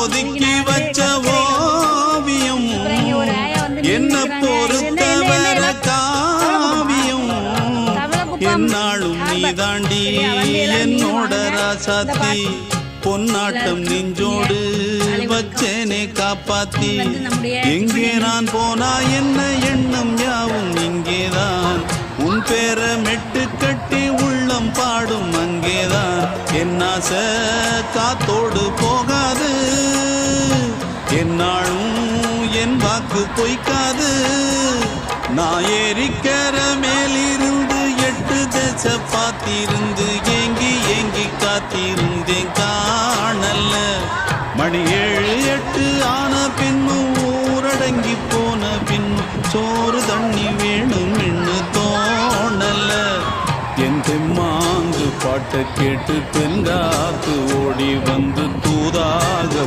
ஒதுக்கி வச்ச ஓவியம் என்ன பொறுத்தவர காவியம் என்னாலும் நீ தாண்டி என்னோட ராசாத்தி பொன்னாட்டம் நெஞ்சோடு வச்சேனே காப்பாத்தி எங்கே நான் போனா என்ன எண்ணம் யாவும் இங்கேதான் உன் பேர மெட்டு கட்டி உள்ளம் பாடும் அங்கேதான் என் ஆசை காத்தோடு போகாது என்னாலும் என் வாக்கு பொய்க்காது நான் ஏறிக்கிற மேலிருந்து 8 தேச பார்த்திருந்து ஏங்கி ஏங்கி காத்திருந்தேன் காணல்ல மணி 7 8 ஆன பின்னும் ஊரடங்கி போன பின்னும் சோறு தண்ணி வேணும் என்று தோணல்ல என் தெம்மாங்கு பாட்டை கேட்டு தென்காத்து ஓடி வந்து தூதாக